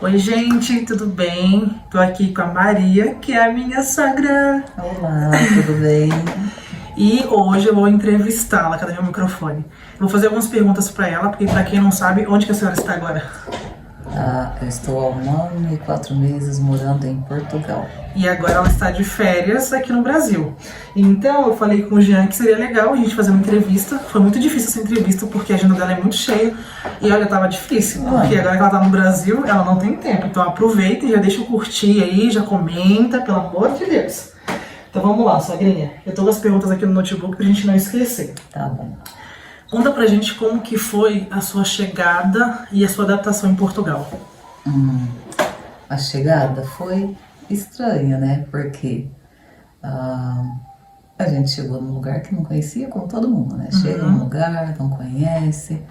Oi, gente, tudo bem? Tô aqui com a Maria, que é a minha sogra. Olá, tudo bem? E hoje eu vou entrevistá-la. Cadê meu microfone? Eu vou fazer algumas perguntas pra ela, porque pra quem não sabe, onde que a senhora está agora? Eu estou há 1 ano e 4 meses morando em Portugal. E agora ela está de férias aqui no Brasil. Então eu falei com o Jean que seria legal a gente fazer uma entrevista. Foi muito difícil essa entrevista, porque a agenda dela é muito cheia. E olha, tava difícil, porque agora que ela tá no Brasil, ela não tem tempo. Então aproveita e já deixa eu curtir aí, já comenta, pelo amor de Deus. Então vamos lá, sogrinha. Eu tô com as perguntas aqui no notebook pra gente não esquecer. Tá bom. Conta pra gente como que foi a sua chegada e a sua adaptação em Portugal. A chegada foi estranha, né? Porque a gente chegou num lugar que não conhecia, como todo mundo, né? Chega num lugar, não conhece,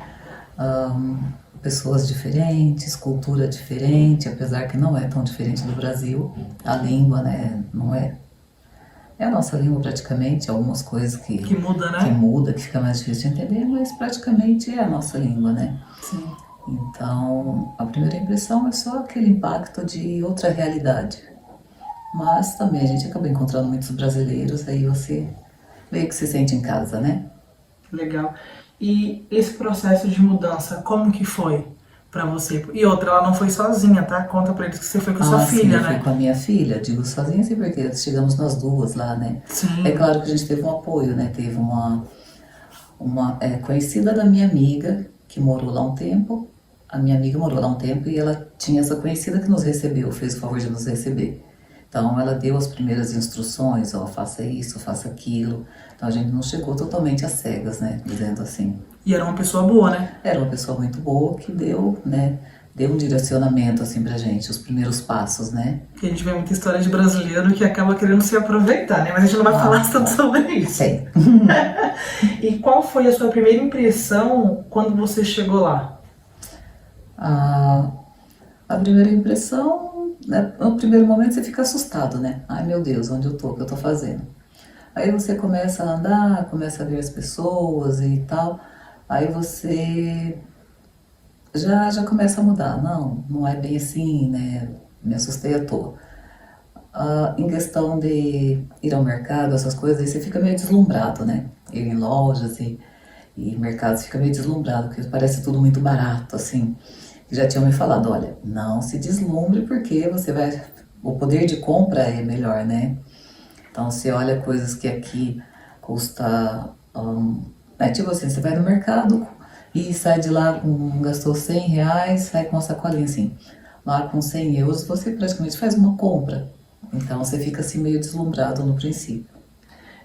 pessoas diferentes, cultura diferente, apesar que não é tão diferente do Brasil. A língua, né? Não é. É a nossa língua praticamente, algumas coisas Que muda, né? que muda, que fica mais difícil de entender, mas praticamente é a nossa língua, né? Sim. Então, a primeira impressão é só aquele impacto de outra realidade. Mas também a gente acaba encontrando muitos brasileiros, aí você meio que se sente em casa, né? Legal. E esse processo de mudança, como que foi pra você? E outra, ela não foi sozinha, tá? Conta pra eles que você foi com a sua Sim, filha, eu fui né? com a minha filha, digo sozinha assim porque chegamos nós duas lá, né? Sim. É claro que a gente teve um apoio, né? Teve uma conhecida da minha amiga que morou lá um tempo. A minha amiga morou lá um tempo e ela tinha essa conhecida que nos recebeu, fez o favor de nos receber. Então ela deu as primeiras instruções, ó, faça isso, faça aquilo. Então a gente não chegou totalmente às cegas, né? Dizendo assim. E era uma pessoa boa, né? Era uma pessoa muito boa que deu, né? Deu um direcionamento assim pra gente, os primeiros passos, né? Porque a gente vê muita história de brasileiro que acaba querendo se aproveitar, né? Mas a gente não vai falar tanto sobre isso. Sei. E qual foi a sua primeira impressão quando você chegou lá? A primeira impressão, né, no primeiro momento você fica assustado, né? Ai meu Deus, onde eu tô, o que eu tô fazendo? Aí você começa a andar, começa a ver as pessoas e tal, aí você já começa a mudar. Não é bem assim, né? Me assustei à toa. Em questão de ir ao mercado, essas coisas, aí você fica meio deslumbrado, né? Ir em lojas e mercados fica meio deslumbrado, porque parece tudo muito barato, assim. Já tinham me falado, olha, não se deslumbre porque você vai... O poder de compra é melhor, né? Então você olha coisas que aqui custa... tipo assim, você vai no mercado e sai de lá, gastou R$100, sai com uma sacolinha assim. Lá com 100 euros você praticamente faz uma compra. Então você fica assim meio deslumbrado no princípio.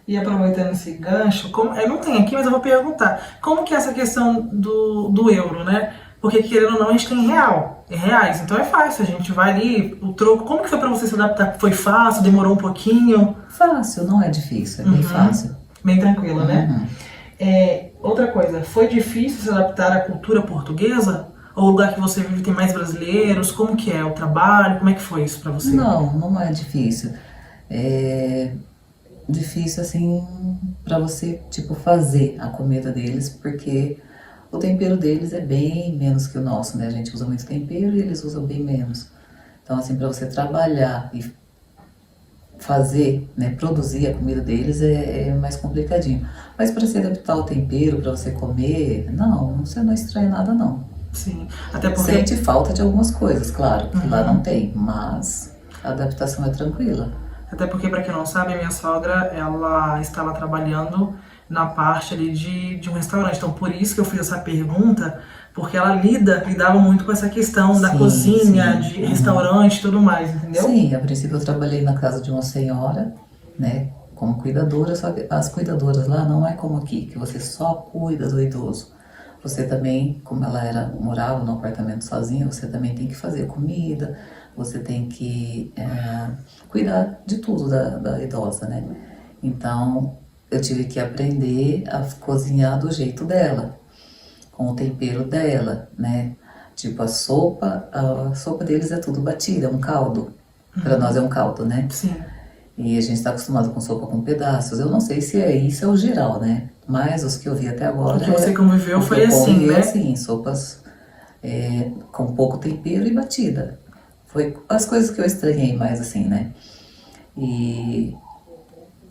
E aproveitando esse gancho, eu não tenho aqui, mas eu vou perguntar. Como que é essa questão do euro, né? Porque querendo ou não, a gente tem reais. Então é fácil, a gente vai ali, o troco. Como que foi pra você se adaptar? Foi fácil? Demorou um pouquinho? Fácil, não é difícil, é bem fácil. Bem tranquila, né? Outra coisa, foi difícil se adaptar à cultura portuguesa? Ou o lugar que você vive tem mais brasileiros? Como que é o trabalho? Como é que foi isso pra você? Não é difícil. É difícil assim pra você, tipo, fazer a comida deles, porque o tempero deles é bem menos que o nosso, né? A gente usa muito tempero e eles usam bem menos. Então, assim, pra você trabalhar e fazer, né, produzir a comida deles é mais complicadinho. Mas para se adaptar ao tempero, para você comer, você não estranha nada, não. Sim, até porque... Sente falta de algumas coisas, claro, que lá não tem, mas a adaptação é tranquila. Até porque, pra quem não sabe, a minha sogra, ela estava trabalhando na parte ali de um restaurante. Então, por isso que eu fiz essa pergunta, porque ela lidava muito com essa questão da cozinha, de restaurante e tudo mais, entendeu? Sim, a princípio eu trabalhei na casa de uma senhora, né, como cuidadora, só que as cuidadoras lá não é como aqui, que você só cuida do idoso. Você também, como ela morava no apartamento sozinha, você também tem que fazer comida, você tem que cuidar de tudo da idosa, né? Então, eu tive que aprender a cozinhar do jeito dela, com o tempero dela, né? Tipo, a sopa deles é tudo batida, é um caldo. Para nós é um caldo, né? Sim. E a gente está acostumado com sopa com pedaços. Eu não sei se isso é o geral, né? Mas os que eu vi até agora... O que você conviveu foi assim, né? Sim, sopas com pouco tempero e batida. Foi as coisas que eu estranhei mais assim, né? E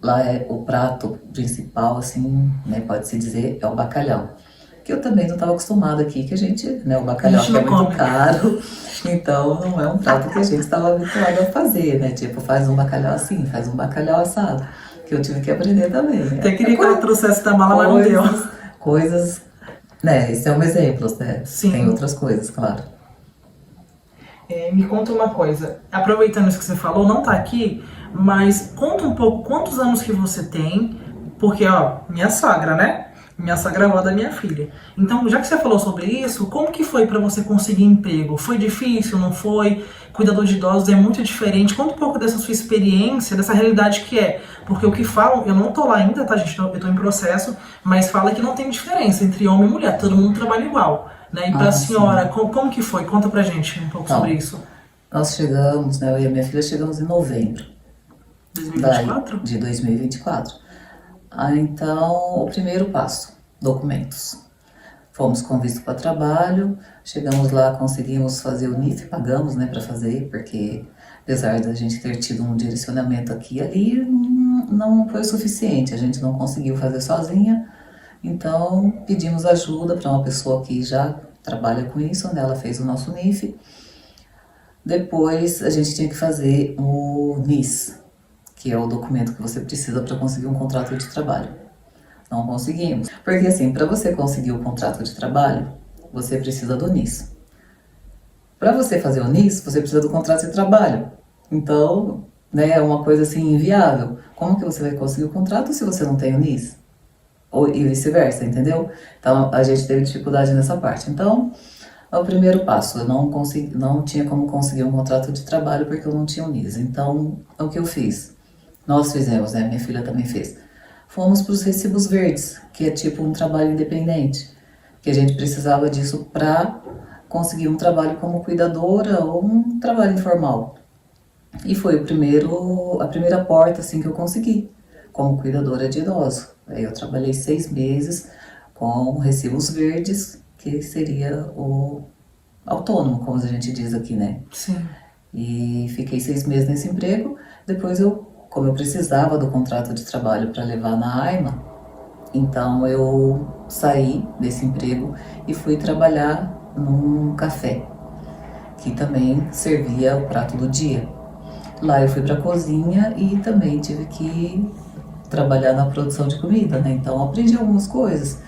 lá o prato principal, assim, né, pode-se dizer, é o bacalhau. Que eu também não estava acostumada aqui, que a gente, né, o bacalhau aqui é muito caro, então não é um prato que a gente estava habituado a fazer, né? Tipo, faz um bacalhau assim, faz um bacalhau assado, que eu tive que aprender também, né? Até queria que ela trouxesse da mala, mas não deu. Coisas, né, esse é um exemplo, né? Sim. Tem outras coisas, claro. Me conta uma coisa, aproveitando isso que você falou, não tá aqui, mas conta um pouco quantos anos que você tem, porque, ó, minha sogra, né? Minha sogra é avó da minha filha. Então, já que você falou sobre isso, como que foi pra você conseguir emprego? Foi difícil, não foi? Cuidador de idosos é muito diferente. Conta um pouco dessa sua experiência, dessa realidade que é. Porque o que falam, eu não tô lá ainda, tá, gente? Eu tô em processo, mas fala que não tem diferença entre homem e mulher, todo mundo trabalha igual. Né? E pra senhora, como que foi? Conta pra gente um pouco sobre isso. Nós chegamos, né, eu e a minha filha chegamos em novembro 2024? De 2024. Então, o primeiro passo, documentos. Fomos com visto para trabalho, chegamos lá, conseguimos fazer o NIF, pagamos, né, para fazer, porque apesar da gente ter tido um direcionamento aqui e ali, não foi o suficiente, a gente não conseguiu fazer sozinha. Então, pedimos ajuda para uma pessoa que já trabalha com isso, né? Ela fez o nosso NIF. Depois, a gente tinha que fazer o NIS, que é o documento que você precisa para conseguir um contrato de trabalho. Não conseguimos. Porque assim, para você conseguir o contrato de trabalho, você precisa do NIS. Para você fazer o NIS, você precisa do contrato de trabalho. Então, né, é uma coisa assim inviável. Como que você vai conseguir o contrato se você não tem o NIS? E vice-versa, entendeu? Então a gente teve dificuldade nessa parte. Então, o primeiro passo, eu não tinha como conseguir um contrato de trabalho porque eu não tinha o NIS. Então, o que eu fiz? Nós fizemos, né? Minha filha também fez. Fomos para os recibos verdes, que é tipo um trabalho independente, que a gente precisava disso para conseguir um trabalho como cuidadora ou um trabalho informal. E foi a primeira porta assim que eu consegui, como cuidadora de idosos. Aí eu trabalhei 6 meses com recibos verdes, que seria o autônomo, como a gente diz aqui, né? Sim. E fiquei 6 meses nesse emprego. Depois como eu precisava do contrato de trabalho para levar na AIMA, então eu saí desse emprego e fui trabalhar num café, que também servia o prato do dia. Lá eu fui para a cozinha e também tive que trabalhar na produção de comida, né? Então aprendi algumas coisas,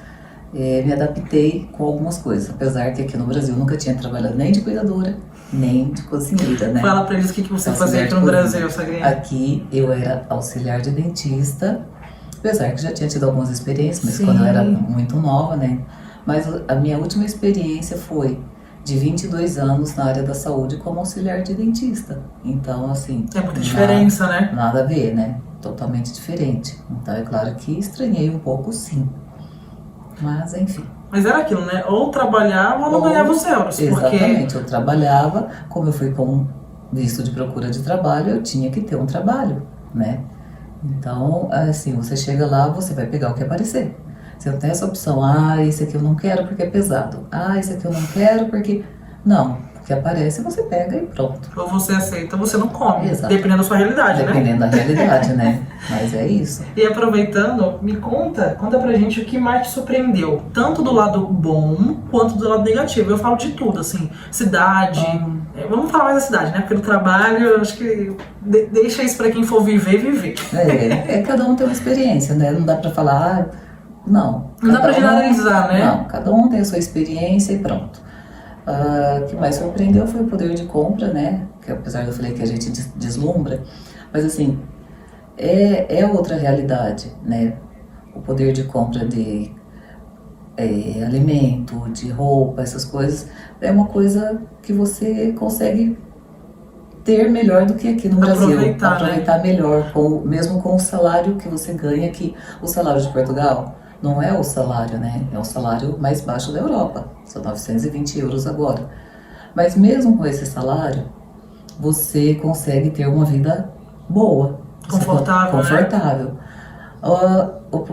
me adaptei com algumas coisas, apesar que aqui no Brasil eu nunca tinha trabalhado nem de cuidadora, nem de cozinheira, né? Fala pra eles o que você fazia aqui no Brasil, Sagrinha. Aqui eu era auxiliar de dentista, apesar que já tinha tido algumas experiências, mas quando eu era muito nova, né? Mas a minha última experiência foi de 22 anos na área da saúde como auxiliar de dentista. Então, assim... É muita diferença, né? Nada a ver, né? Totalmente diferente. Então, é claro que estranhei um pouco, sim. Mas, enfim. Mas era aquilo, né? Ou trabalhava ou não ganhava os euros. Exatamente. Eu trabalhava, como eu fui com visto de procura de trabalho, eu tinha que ter um trabalho, né? Então, assim, você chega lá, você vai pegar o que aparecer. Você não tem essa opção, esse aqui eu não quero porque é pesado. Esse aqui eu não quero porque... Não, o que aparece você pega e pronto. Ou você aceita ou você não come, Exato. Dependendo da sua realidade, Dependendo da realidade, né? Mas é isso. E aproveitando, me conta pra gente o que mais te surpreendeu. Tanto do lado bom, quanto do lado negativo. Eu falo de tudo, assim, cidade... Vamos falar mais da cidade, né? Porque no trabalho, eu acho que deixa isso pra quem for viver. Cada um tem uma experiência, né? Não dá pra falar... Não dá pra generalizar, né? Não, cada um tem a sua experiência e pronto. O que mais surpreendeu foi o poder de compra, né? Que apesar de eu falei que a gente deslumbra, mas assim, é outra realidade, né? O poder de compra de alimento, de roupa, essas coisas, é uma coisa que você consegue ter melhor do que aqui no Brasil. Aproveitar, né? Melhor, mesmo com o salário que você ganha aqui. O salário de Portugal não é o salário, né? É o salário mais baixo da Europa. São 920 euros agora. Mas mesmo com esse salário, você consegue ter uma vida boa. Confortável. Né?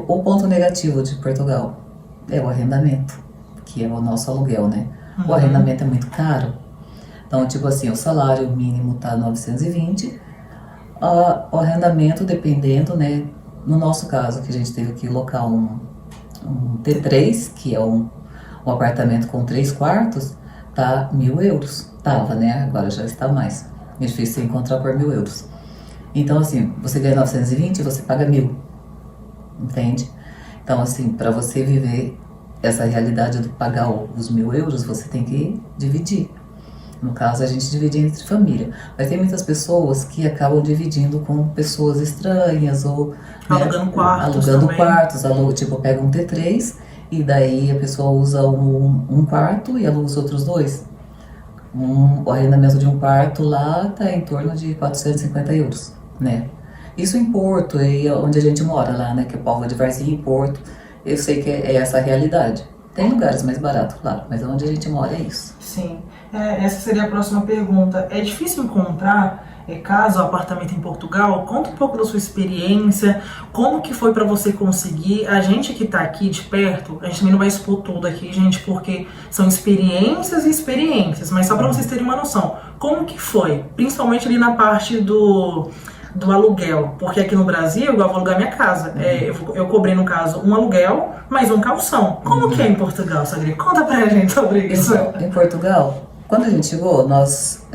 O ponto negativo de Portugal é o arrendamento, que é o nosso aluguel, né? o arrendamento é muito caro. Então, tipo assim, o salário mínimo tá 920, o arrendamento dependendo, né? No nosso caso, que a gente teve que locar um T3, que é um apartamento com 3 quartos, tá 1.000 euros. Tava, né? Agora já está mais. É difícil encontrar por 1.000 euros. Então, assim, você ganha 920, você paga 1.000. Entende? Então, assim, para você viver essa realidade de pagar os 1.000 euros, você tem que dividir. No caso, a gente divide entre família. Mas tem muitas pessoas que acabam dividindo com pessoas estranhas ou... Alugando quartos alugando também. quartos, tipo, pega um T3 e daí a pessoa usa um quarto e aluga os outros 2. O arrendamento de um quarto lá tá em torno de 450 euros, né? Isso em Porto, onde a gente mora lá, né? Que é Póvoa de Varzim, em Porto. Eu sei que é essa a realidade. Tem lugares mais baratos, claro, mas onde a gente mora é isso. Sim. Essa seria a próxima pergunta. É difícil encontrar casa ou apartamento em Portugal? Conta um pouco da sua experiência, como que foi para você conseguir. A gente que tá aqui de perto, a gente também não vai expor tudo aqui, gente, porque são experiências e experiências, mas só para vocês terem uma noção, como que foi? Principalmente ali na parte do aluguel, porque aqui no Brasil eu vou alugar minha casa, eu cobrei no caso um aluguel, mais um calção. Como que é em Portugal, Sagri? Conta pra gente sobre isso. Em Portugal, quando a gente chegou, nós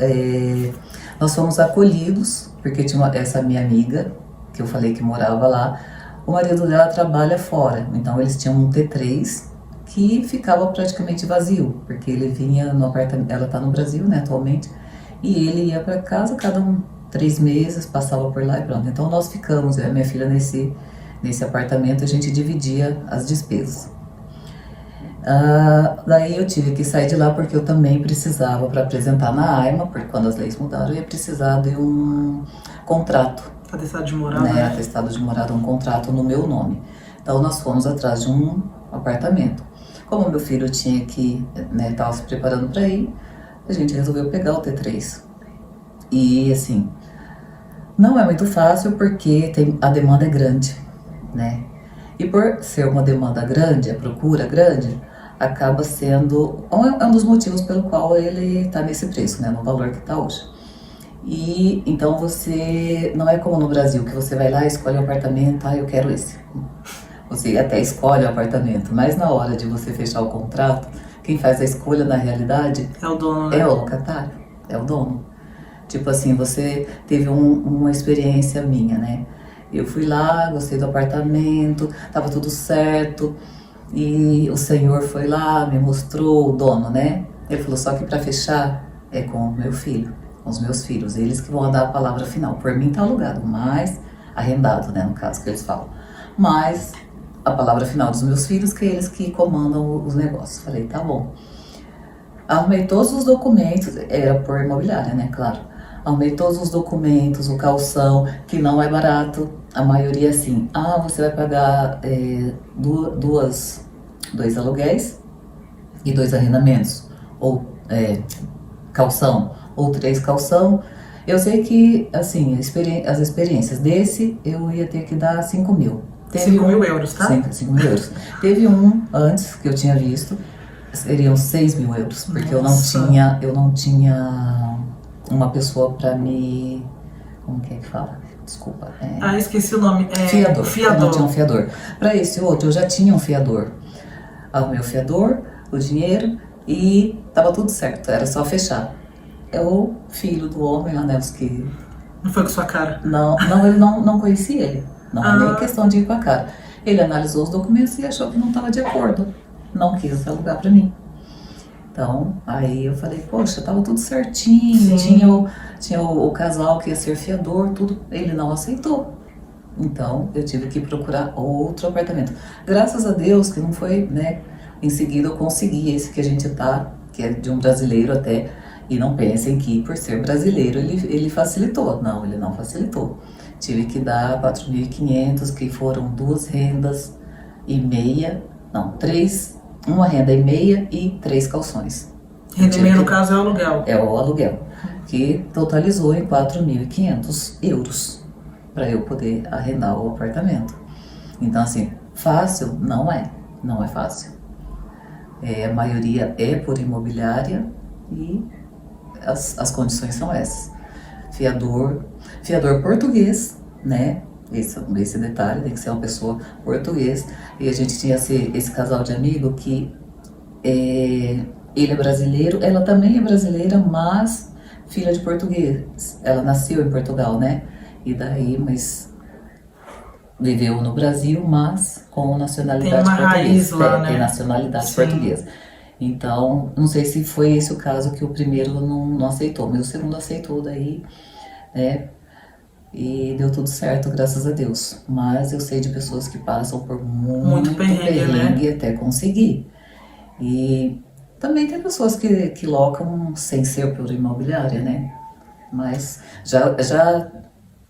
fomos acolhidos, porque tinha essa minha amiga, que eu falei que morava lá, o marido dela trabalha fora, então eles tinham um T3 que ficava praticamente vazio, porque ele vinha no apartamento, ela tá no Brasil, né, atualmente, e ele ia para casa, cada 3 meses, passava por lá e pronto. Então nós ficamos, eu e minha filha, nesse apartamento, a gente dividia as despesas. Daí eu tive que sair de lá porque eu também precisava, para apresentar na AIMA, porque quando as leis mudaram, eu ia precisar de um contrato. Atestado de morada. Né? Atestado de morada, um contrato no meu nome. Então nós fomos atrás de um apartamento. Como meu filho tinha que, né, estava se preparando para ir, a gente resolveu pegar o T3. E assim, não é muito fácil porque a demanda é grande, né? E por ser uma demanda grande, a procura grande, acaba sendo um dos motivos pelo qual ele está nesse preço, né? No valor que está hoje. E então você, não é como no Brasil, que você vai lá, escolhe um apartamento, eu quero esse. Você até escolhe o apartamento, mas na hora de você fechar o contrato, quem faz a escolha na realidade é o dono, né? É o locatário, é o dono. Tipo assim, você teve uma experiência minha, né? Eu fui lá, gostei do apartamento, tava tudo certo. E o senhor foi lá, me mostrou o dono, né? Ele falou, só que para fechar é com o meu filho, com os meus filhos. Eles que vão dar a palavra final. Por mim tá alugado, mas arrendado, né? No caso que eles falam. Mas a palavra final dos meus filhos, que é eles que comandam os negócios. Falei, tá bom. Arrumei todos os documentos, era por imobiliária, né? Claro. Arrumei todos os documentos, o calção, que não é barato. A maioria é assim, você vai pagar 2 aluguéis e 2 arrendamentos, ou calção, ou 3 calção. Eu sei que, assim, as experiências desse, eu ia ter que dar 5.000. 5.000 euros, tá? 5.000 euros. Teve um antes, que eu tinha visto, seriam 6.000 euros, porque eu não tinha uma pessoa para me... Como que é que fala? Desculpa. Esqueci o nome. Fiador. Fiador. Eu não tinha um fiador. Para esse outro, eu já tinha um fiador. Arrumei o fiador, o dinheiro e tava tudo certo, era só fechar. É o filho do homem lá, né? Os que... Não foi com sua cara? Não, ele não conhecia ele. Não é nem questão de ir com a cara. Ele analisou os documentos e achou que não estava de acordo. Não quis alugar para mim. Então, aí eu falei, poxa, tava tudo certinho, tinha o casal que ia ser fiador, tudo, ele não aceitou. Então, eu tive que procurar outro apartamento. Graças a Deus que não foi, né, em seguida eu consegui esse que a gente tá, que é de um brasileiro até, e não pensem que por ser brasileiro ele facilitou. Não, ele não facilitou. Tive que dar 4.500, que foram 2 rendas e meia, não, 3, uma renda e meia e 3 calções. Renda e meia, no caso, é o aluguel. É o aluguel, que totalizou em 4.500 euros para eu poder arrendar o apartamento. Então, assim, fácil não é fácil. A maioria é por imobiliária e as condições são essas. Fiador português, né? Esse detalhe, tem que ser uma pessoa portuguesa. E a gente tinha esse casal de amigo que ele é brasileiro, ela também é brasileira, mas filha de português. Ela nasceu em Portugal, né? E daí, mas viveu no Brasil, mas com nacionalidade Tem uma portuguesa. raiz lá, né? Tem nacionalidade Sim. portuguesa. Então, não sei se foi esse o caso que o primeiro não aceitou, mas o segundo aceitou daí, né? E deu tudo certo, graças a Deus. Mas eu sei de pessoas que passam por muito perrengue, né? Até conseguir. E também tem pessoas que locam sem ser por imobiliária, né? Mas já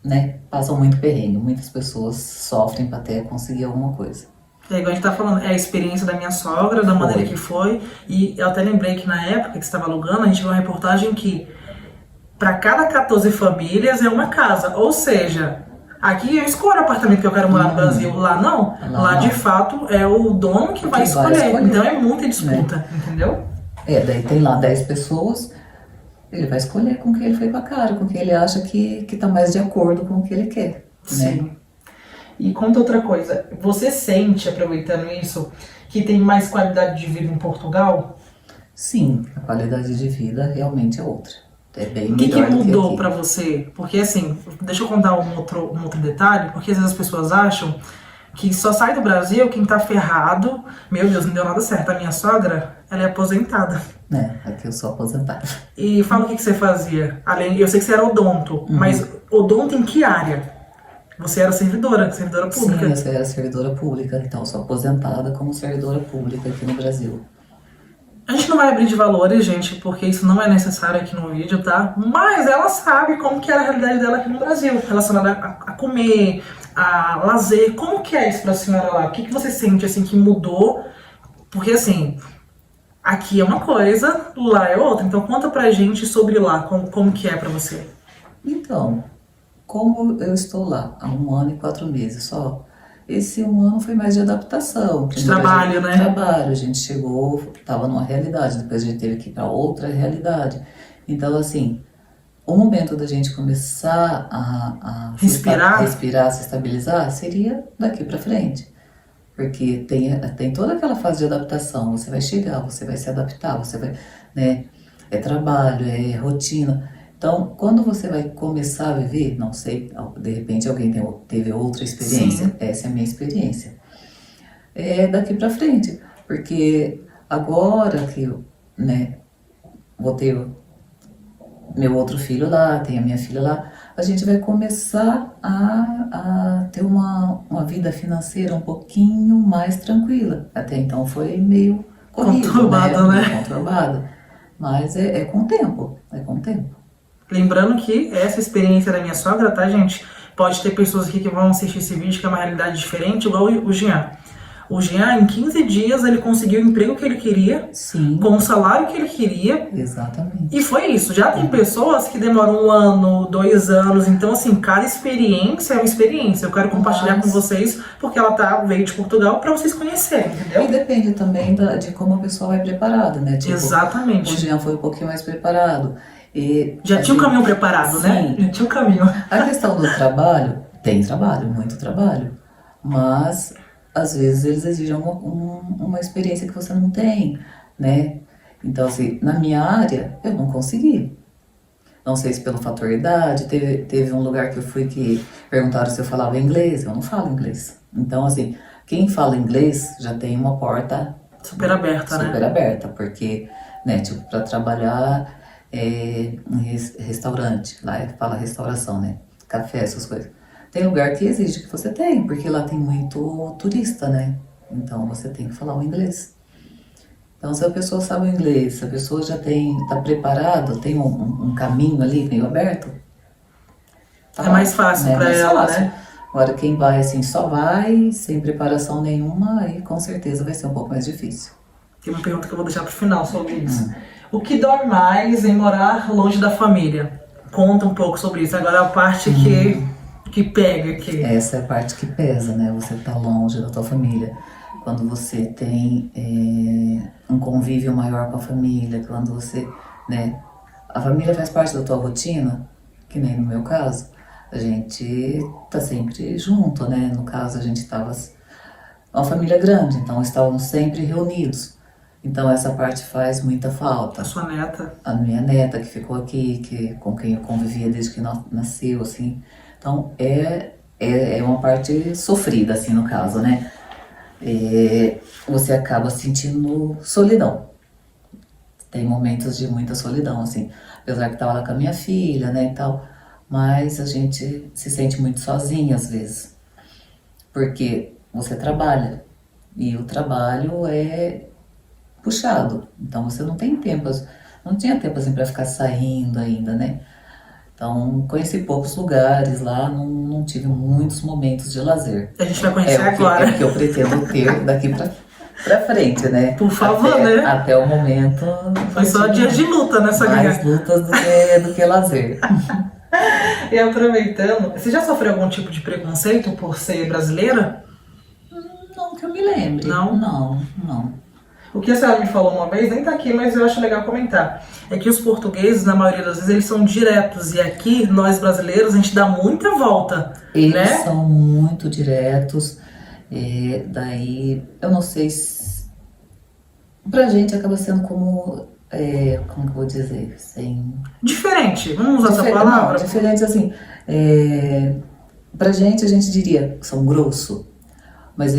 né, passam muito perrengue. Muitas pessoas sofrem para até conseguir alguma coisa. Igual a gente tá falando, é a experiência da minha sogra, da maneira que foi. E eu até lembrei que na época que você estava alugando, a gente viu uma reportagem que para cada 14 famílias é uma casa. Ou seja, aqui eu escolho o apartamento que eu quero morar no Brasil. Lá não. Lá de fato é o dono que vai escolher. Então é muita disputa, né? Entendeu? Daí tem lá 10 pessoas, ele vai escolher com quem ele foi com a cara, com quem ele acha que tá mais de acordo com o que ele quer. Sim. Né? E conta outra coisa, você sente, aproveitando isso, que tem mais qualidade de vida em Portugal? Sim, a qualidade de vida realmente é outra. É bem melhor. O que mudou pra você? Porque assim, deixa eu contar um outro detalhe, porque às vezes as pessoas acham que só sai do Brasil quem tá ferrado. Meu Deus, não deu nada certo. A minha sogra, ela é aposentada. Aqui eu sou aposentada. E fala o que você fazia. Além, eu sei que você era odonto, mas odonto em que área? Você era servidora pública? Sim, eu era servidora pública, então eu sou aposentada como servidora pública aqui no Brasil. A gente não vai abrir de valores, gente, porque isso não é necessário aqui no vídeo, tá? Mas ela sabe como que era a realidade dela aqui no Brasil, relacionada a comer, a lazer. Como que é isso pra senhora lá? O que você sente, assim, que mudou? Porque, assim, aqui é uma coisa, lá é outra. Então conta pra gente sobre lá, como que é pra você. Então, como eu estou lá há 1 ano e 4 meses só, esse 1 ano foi mais de adaptação. De trabalho, né? Trabalho, a gente chegou, estava numa realidade, depois a gente teve que ir para outra realidade. Então, assim, o momento da gente começar a respirar, se estabilizar, seria daqui para frente. Porque tem toda aquela fase de adaptação, você vai chegar, você vai se adaptar, você vai, né? É trabalho, é rotina. Então, quando você vai começar a viver, não sei, de repente alguém teve outra experiência. Sim. Essa é a minha experiência. É daqui pra frente, porque agora que eu, né, vou ter meu outro filho lá, tem a minha filha lá, a gente vai começar a ter uma vida financeira um pouquinho mais tranquila. Até então foi meio corrido, conturbada, né? Conturbada. Mas é com o tempo, Lembrando que essa experiência da minha sogra, tá, gente? Pode ter pessoas aqui que vão assistir esse vídeo que é uma realidade diferente, igual o Jean. O Jean, em 15 dias, ele conseguiu o emprego que ele queria, sim, com o salário que ele queria. Exatamente. E foi isso. Já tem pessoas que demoram 1 ano, 2 anos. Então, assim, cada experiência é uma experiência. Eu quero compartilhar com vocês, porque ela veio de Portugal para vocês conhecerem, entendeu? E depende também de como a pessoa vai preparada, né? Tipo, exatamente. O Jean foi um pouquinho mais preparado. Já tinha um caminho preparado, sim, né? Já tinha um caminho. A questão do trabalho, tem trabalho, muito trabalho. Mas, às vezes, eles exigem uma experiência que você não tem, né? Então, assim, na minha área, eu não consegui. Não sei se pelo fator idade, teve um lugar que eu fui que perguntaram se eu falava inglês, eu não falo inglês. Então, assim, quem fala inglês já tem uma porta super aberta, né? Super aberta, porque, né, tipo, para trabalhar em restaurante, lá fala restauração, né? Café, essas coisas. Tem lugar que exige que você tem, porque lá tem muito turista, né? Então você tem que falar o inglês. Então se a pessoa sabe o inglês, se a pessoa já tá preparada, tem um caminho ali meio aberto, tá, é mais fácil, né, para ela, fácil, né? Agora quem vai assim, só vai, sem preparação nenhuma, aí com certeza vai ser um pouco mais difícil. Tem uma pergunta que eu vou deixar pro final sobre isso. O que dói mais em morar longe da família? Conta um pouco sobre isso. Agora a parte que pega aqui. Essa é a parte que pesa, né? Você tá longe da tua família. quando você tem um convívio maior com a família, quando você, né, a família faz parte da tua rotina, que nem no meu caso, a gente tá sempre junto, né? No caso, a gente tava uma família grande, então estávamos sempre reunidos. Então essa parte faz muita falta. A sua neta. A minha neta que ficou aqui, com quem eu convivia desde que nasceu, assim. Então é uma parte sofrida, assim, no caso, né? Você acaba sentindo solidão. Tem momentos de muita solidão, assim. Apesar que tava lá com a minha filha, né, e tal. Mas a gente se sente muito sozinha, às vezes. Porque você trabalha. E o trabalho é puxado. Então você não tem tempo. Não tinha tempo, assim, pra ficar saindo ainda, né? Então, conheci poucos lugares lá, não tive muitos momentos de lazer. A gente vai conhecer agora. É o que eu pretendo ter daqui pra frente, né? Por favor, né? Até o momento. Foi só dias de luta nessa guerra. Mais lutas do que lazer. E aproveitando, você já sofreu algum tipo de preconceito por ser brasileira? Não que eu me lembre. Não? Não. O que a senhora me falou uma vez, nem tá aqui, mas eu acho legal comentar, é que os portugueses, na maioria das vezes, eles são diretos, e aqui, nós brasileiros, a gente dá muita volta, eles, né? São muito diretos, daí, eu não sei se... Pra gente acaba sendo como que eu vou dizer, sem... Diferente, vamos usar essa palavra? Não, diferente assim, pra gente a gente diria que são grosso, mas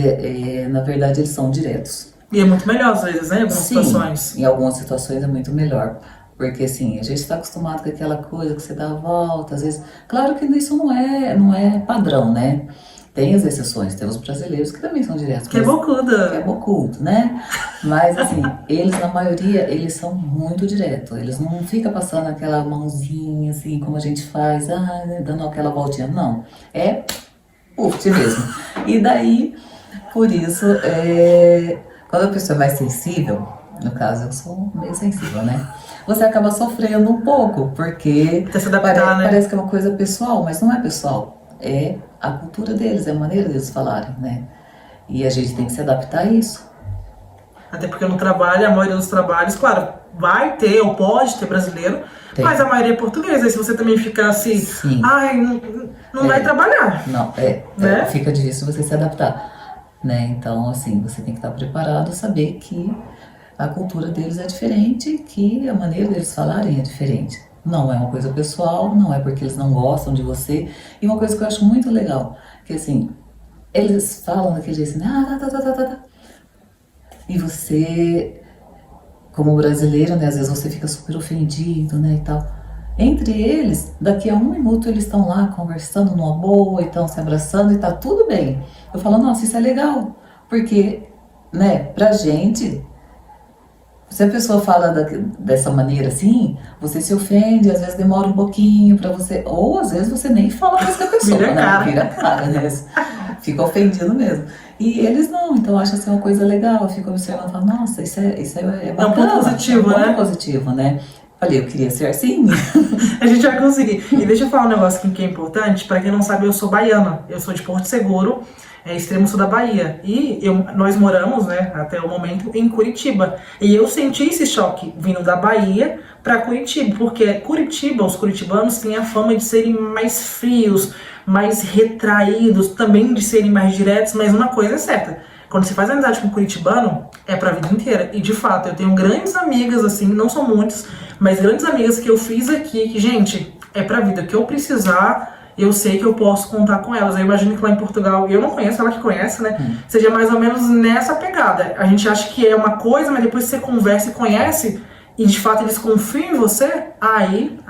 na verdade eles são diretos. E é muito melhor às vezes, né? Em algumas situações. Em algumas situações é muito melhor. Porque assim, a gente está acostumado com aquela coisa que você dá a volta, às vezes. Claro que isso não é padrão, né? Tem as exceções, tem os brasileiros que também são diretos. Que é bocuda. Que é bocudo, né? Mas assim, eles na maioria, eles são muito diretos. Eles não ficam passando aquela mãozinha assim, como a gente faz, dando aquela voltinha. Não. É puf mesmo. E daí, por isso, quando a pessoa é mais sensível, no caso eu sou meio sensível, né? Você acaba sofrendo um pouco, porque se adaptar, né? Parece que é uma coisa pessoal, mas não é pessoal. É a cultura deles, é a maneira deles falarem, né? E a gente tem que se adaptar a isso. Até porque no trabalho, a maioria dos trabalhos, claro, vai ter ou pode ter brasileiro, mas a maioria é portuguesa. E se você também ficar assim, não vai trabalhar. Não, né? Fica difícil você se adaptar. Né? Então, assim, você tem que estar preparado, saber que a cultura deles é diferente, que a maneira deles falarem é diferente. Não é uma coisa pessoal, não é porque eles não gostam de você. E uma coisa que eu acho muito legal, que assim, eles falam daquele jeito assim, e você, como brasileiro, né, às vezes você fica super ofendido, né, e tal. Entre eles, daqui a 1 minuto eles estão lá conversando numa boa, e estão se abraçando e tá tudo bem. Eu falo, nossa, isso é legal, porque, né, pra gente, se a pessoa fala dessa maneira assim, você se ofende, às vezes demora um pouquinho pra você, ou às vezes você nem fala com essa pessoa, Vira cara, né, fica ofendido mesmo. E eles não, então eu acho assim uma coisa legal, eu fico observando e falo, nossa, isso é bacana, é um ponto positivo, né? É um ponto positivo, né? Falei, eu queria ser assim. A gente vai conseguir. E deixa eu falar um negócio aqui que é importante. Pra quem não sabe, eu sou baiana. Eu sou de Porto Seguro, extremo sul da Bahia. E nós moramos, né, até o momento, em Curitiba. E eu senti esse choque vindo da Bahia pra Curitiba. Porque Curitiba, os curitibanos têm a fama de serem mais frios, mais retraídos, também de serem mais diretos. Mas uma coisa é certa. Quando você faz amizade com um curitibano, é pra vida inteira. E de fato, eu tenho grandes amigas, assim, não são muitas, mas grandes amigas que eu fiz aqui, que, gente, é pra vida. O que eu precisar, eu sei que eu posso contar com elas. Eu imagino que lá em Portugal, eu não conheço, ela que conhece, né? Seja mais ou menos nessa pegada. A gente acha que é uma coisa, mas depois você conversa e conhece, e de fato eles confiam em você, aí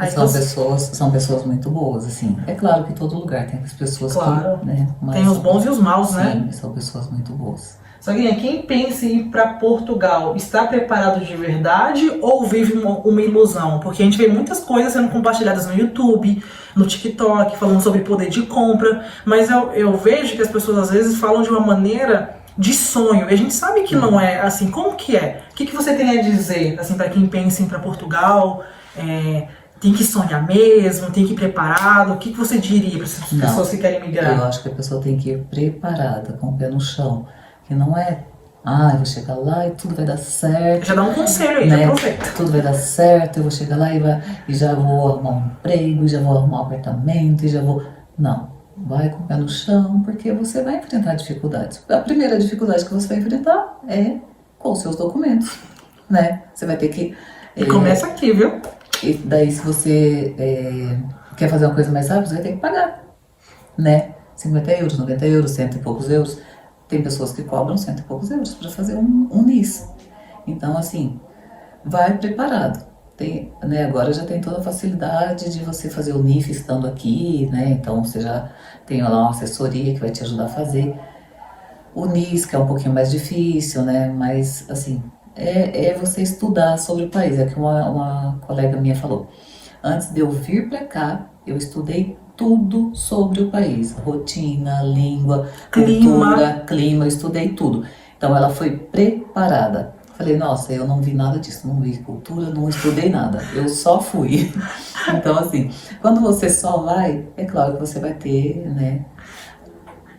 são pessoas muito boas, assim. É claro que em todo lugar tem as pessoas que, né, tem os bons e os maus, né? Sim, são pessoas muito boas. Soguinha, quem pensa em ir para Portugal está preparado de verdade ou vive uma ilusão? Porque a gente vê muitas coisas sendo compartilhadas no YouTube, no TikTok, falando sobre poder de compra, mas eu vejo que as pessoas às vezes falam de uma maneira de sonho, e a gente sabe que não é assim. Como que é? O que você tem a dizer, assim, para quem pensa em ir para Portugal? Tem que sonhar mesmo? Tem que ir preparado? O que você diria para essas pessoas que querem migrar? Eu acho que a pessoa tem que ir preparada, com o pé no chão. Que não é Ah, eu vou chegar lá e tudo vai dar certo, Já dá um conselho aí, já né? aproveita. Tudo vai dar certo, eu vou chegar lá e já vou arrumar um emprego, já vou arrumar um apartamento, e já vou... Não, vai com o pé no chão, porque você vai enfrentar dificuldades. A primeira dificuldade que você vai enfrentar é com os seus documentos, né? Você vai ter que... E começa aqui, viu? E daí, se você quer fazer uma coisa mais rápida, você vai ter que pagar, né? 50 euros, 90 euros, cento e poucos euros. Tem pessoas que cobram cento e poucos euros para fazer um NIS. Então, assim, vai preparado. Tem, né, agora já tem toda a facilidade de você fazer o NIF estando aqui, né? Então, você já tem lá uma assessoria que vai te ajudar a fazer. O NIS, que é um pouquinho mais difícil, né? Mas, assim, é você estudar sobre o país. É que uma colega minha falou. Antes de eu vir para cá, eu estudei tudo sobre o país. Rotina, língua, cultura, clima, eu estudei tudo. Então, ela foi preparada. Falei, nossa, eu não vi nada disso, não vi cultura, não estudei nada. Eu só fui. Então, assim, quando você só vai, é claro que você vai ter, né?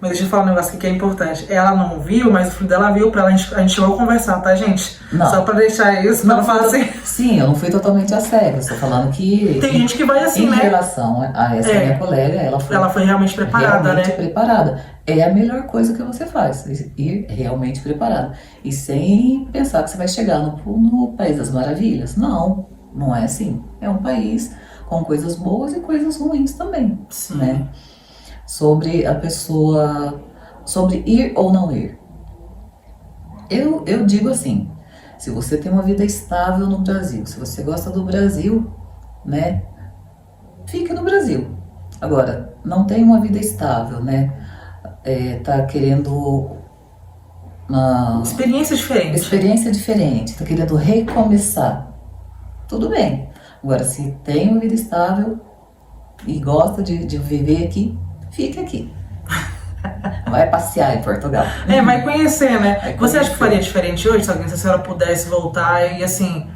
Mas deixa eu falar um negócio aqui que é importante. Ela não viu, mas o filho dela viu pra ela. A gente chegou a conversar, tá, gente? Não. Só pra deixar isso, pra não falar assim. Sim, eu não fui totalmente a cego. Estou falando que... Tem gente que vai assim, em né? Em relação a essa minha colega, ela foi realmente preparada, realmente né? preparada. É a melhor coisa que você faz, ir realmente preparada. E sem pensar que você vai chegar no País das Maravilhas. Não, não é assim. É um país com coisas boas e coisas ruins também, Sim. né? Sobre a pessoa, sobre ir ou não ir. Eu digo assim, se você tem uma vida estável no Brasil, se você gosta do Brasil, né, fique no Brasil. Agora, não tem uma vida estável, né, tá querendo uma experiência diferente, tá querendo recomeçar, tudo bem. Agora, se tem uma vida estável e gosta de viver aqui, fique aqui. Vai passear em Portugal. Vai conhecer, né? Vai Você acha conhecer. que faria diferente hoje, se a senhora pudesse voltar e assim,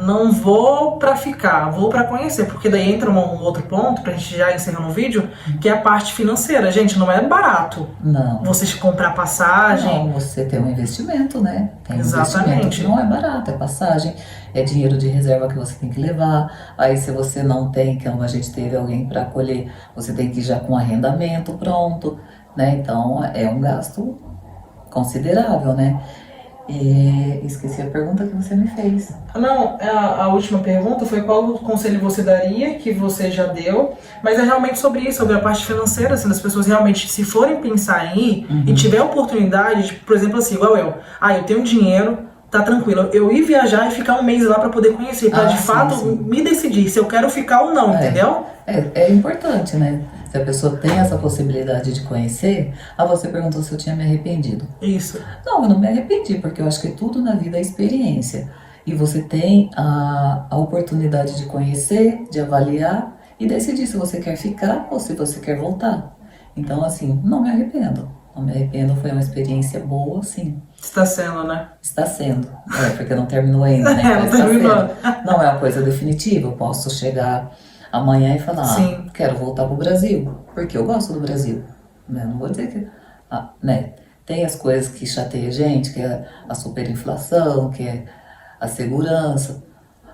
não vou pra ficar, vou pra conhecer, porque daí entra um outro ponto, pra gente já encerrar no vídeo, que é a parte financeira. Gente, não é barato. Não. Você comprar passagem. Não, você tem um investimento, né? Tem um Exatamente. investimento que não é barato, é passagem, é dinheiro de reserva que você tem que levar. Aí se você não tem, que a gente teve alguém para acolher, você tem que ir já com arrendamento pronto, né? Então é um gasto considerável, né? Esqueci a pergunta que você me fez. Não, a última pergunta foi qual conselho você daria, que você já deu, mas é realmente sobre isso, sobre a parte financeira, assim, das pessoas realmente, se forem pensar em ir e tiver oportunidade, de, por exemplo assim, igual eu tenho dinheiro, tá tranquilo, eu ir viajar e ficar um mês lá pra poder conhecer, pra de fato me decidir se eu quero ficar ou não, entendeu? É importante, né? Se a pessoa tem essa possibilidade de conhecer, você perguntou se eu tinha me arrependido. Isso. Não, eu não me arrependi, porque eu acho que tudo na vida é experiência. E você tem a oportunidade de conhecer, de avaliar e decidir se você quer ficar ou se você quer voltar. Então, assim, não me arrependo. Não me arrependo, foi uma experiência boa, sim. Está sendo, né? Está sendo. Porque não terminou ainda, né? Não terminou. Não é uma coisa definitiva, eu posso chegar amanhã e falar, quero voltar pro Brasil, porque eu gosto do Brasil. Né? Não vou dizer que... né? Tem as coisas que chateiam a gente, que é a superinflação, que é a segurança,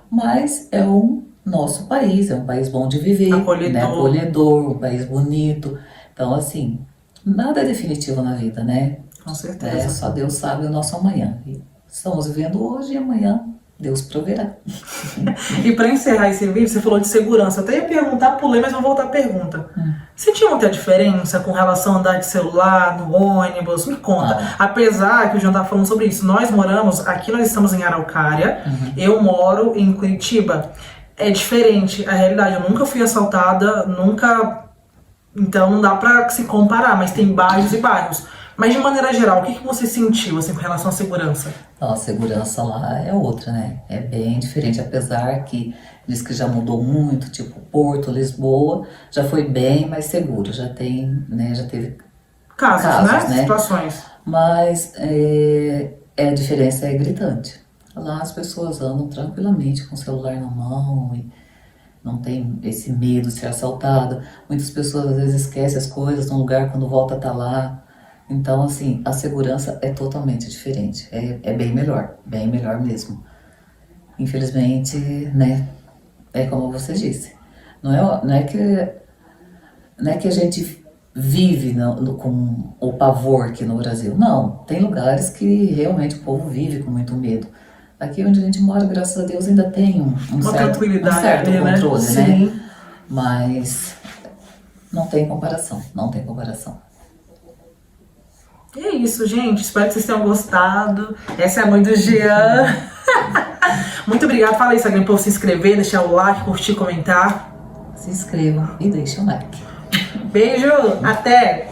mas é o nosso país, é um país bom de viver, né? Acolhedor, um país bonito. Então, assim, nada é definitivo na vida, né? Com certeza. Só Deus sabe o nosso amanhã. E estamos vivendo hoje e amanhã Deus proverá. E para encerrar esse vídeo, você falou de segurança. Eu até ia perguntar, pulei, mas vou voltar à pergunta. Sentiu muita diferença com relação a andar de celular, no ônibus? Me conta. Apesar que o João estava falando sobre isso, nós estamos em Araucária, eu moro em Curitiba. É diferente a realidade. Eu nunca fui assaltada, nunca... Então não dá pra se comparar, mas tem bairros e bairros. Mas de maneira geral, o que você sentiu assim, com relação à segurança? A segurança lá é outra, né? É bem diferente, apesar que diz que já mudou muito, tipo Porto, Lisboa, já foi bem mais seguro, já tem, né? Já teve casos, né? Situações. Mas a diferença é gritante. Lá as pessoas andam tranquilamente com o celular na mão e não tem esse medo de ser assaltada. Muitas pessoas às vezes esquecem as coisas no lugar, quando volta tá lá. Então, assim, a segurança é totalmente diferente. É bem melhor mesmo. Infelizmente, né? É como você disse. Não é que a gente vive com o pavor aqui no Brasil. Não, tem lugares que realmente o povo vive com muito medo. Aqui onde a gente mora, graças a Deus, ainda tem um Uma certo tranquilidade ali, né? controle, né? Sim. Mas não tem comparação, não tem comparação. E é isso, gente. Espero que vocês tenham gostado. Essa é a mãe do Jean. Muito obrigada. Fala isso, alguém, para se inscrever, deixar o like, curtir, comentar. Se inscrevam e deixem o like. Beijo, até!